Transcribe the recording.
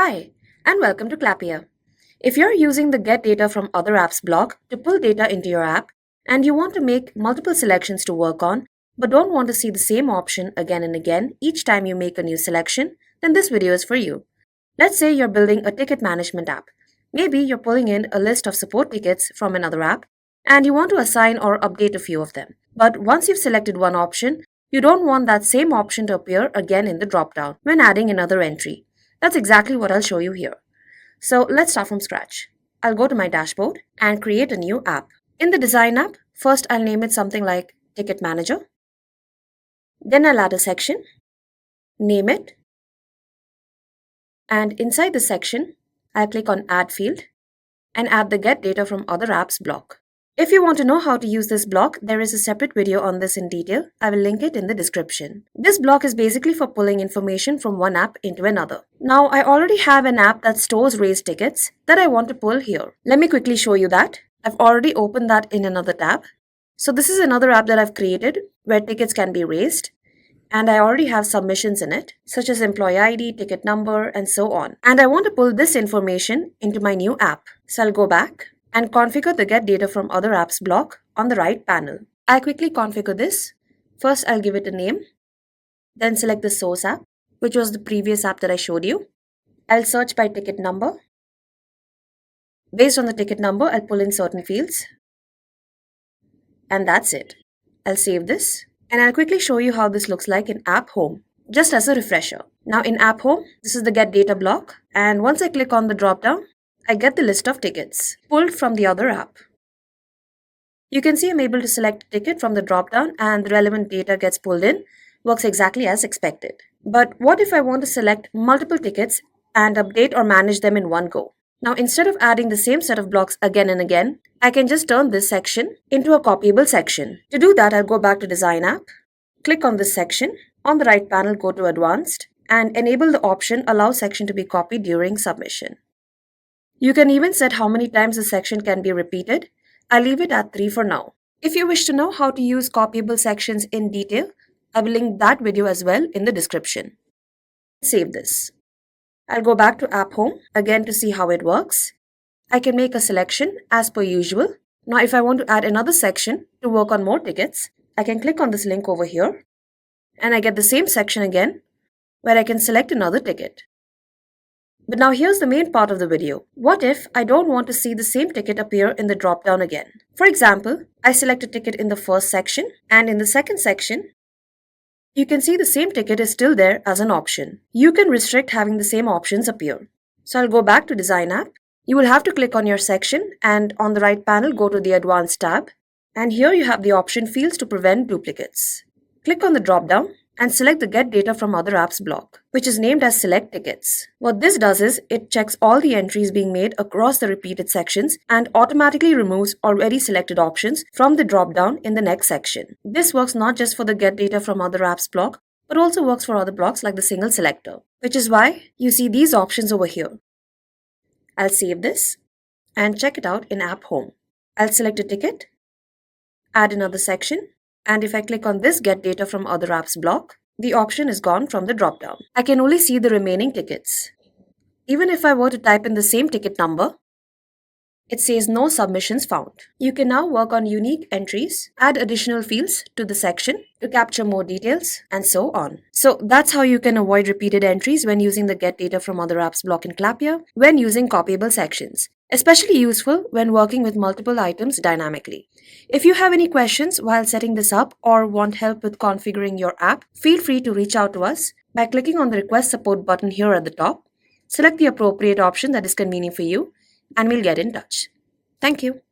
Hi, and welcome to Clappia. If you're using the Get Data from Other Apps block to pull data into your app, and you want to make multiple selections to work on, but don't want to see the same option again and again each time you make a new selection, then this video is for you. Let's say you're building a ticket management app. Maybe you're pulling in a list of support tickets from another app, and you want to assign or update a few of them. But once you've selected one option, you don't want that same option to appear again in the dropdown when adding another entry. That's exactly what I'll show you here. So let's start from scratch. I'll go to my dashboard and create a new app. In the design app, first I'll name it something like Ticket Manager. Then I'll add a section, name it, and inside the section, I'll click on Add Field and add the Get Data from Other Apps block. If you want to know how to use this block, there is a separate video on this in detail. I will link it in the description. This block is basically for pulling information from one app into another. Now, I already have an app that stores raised tickets that I want to pull here. Let me quickly show you that. I've already opened that in another tab. So this is another app that I've created where tickets can be raised. And I already have submissions in it, such as employee ID, ticket number, and so on. And I want to pull this information into my new app. So I'll go back and configure the Get Data from Other Apps block on the right panel. I'll quickly configure this. First, I'll give it a name, then select the source app, which was the previous app that I showed you. I'll search by ticket number. Based on the ticket number, I'll pull in certain fields. And that's it. I'll save this, and I'll quickly show you how this looks like in App Home, just as a refresher. Now in App Home, this is the Get Data block, and once I click on the dropdown, I get the list of tickets pulled from the other app. You can see I'm able to select a ticket from the dropdown and the relevant data gets pulled in. Works exactly as expected. But what if I want to select multiple tickets and update or manage them in one go? Now instead of adding the same set of blocks again and again, I can just turn this section into a copyable section. To do that, I'll go back to Design app, click on this section, on the right panel go to Advanced, and enable the option Allow section to be copied during submission. You can even set how many times the section can be repeated. I'll leave it at 3 for now. If you wish to know how to use copyable sections in detail, I will link that video as well in the description. Save this. I'll go back to App Home again to see how it works. I can make a selection as per usual. Now if I want to add another section to work on more tickets, I can click on this link over here and I get the same section again where I can select another ticket. But now here's the main part of the video. What if I don't want to see the same ticket appear in the dropdown again? For example, I select a ticket in the first section, and in the second section, you can see the same ticket is still there as an option. You can restrict having the same options appear. So I'll go back to Design app. You will have to click on your section and on the right panel go to the Advanced tab. And here you have the option fields to prevent duplicates. Click on the dropdown and select the Get Data from Other Apps block, which is named as Select Tickets. What this does is, it checks all the entries being made across the repeated sections and automatically removes already selected options from the dropdown in the next section. This works not just for the Get Data from Other Apps block, but also works for other blocks like the single selector, which is why you see these options over here. I'll save this and check it out in App Home. I'll select a ticket, add another section, and if I click on this Get Data from Other Apps block, the option is gone from the dropdown. I can only see the remaining tickets. Even if I were to type in the same ticket number, it says no submissions found. You can now work on unique entries, add additional fields to the section to capture more details, and so on. So that's how you can avoid repeated entries when using the Get Data from Other Apps block in Clappia when using copyable sections. Especially useful when working with multiple items dynamically. If you have any questions while setting this up or want help with configuring your app, feel free to reach out to us by clicking on the Request Support button here at the top. Select the appropriate option that is convenient for you, and we'll get in touch. Thank you.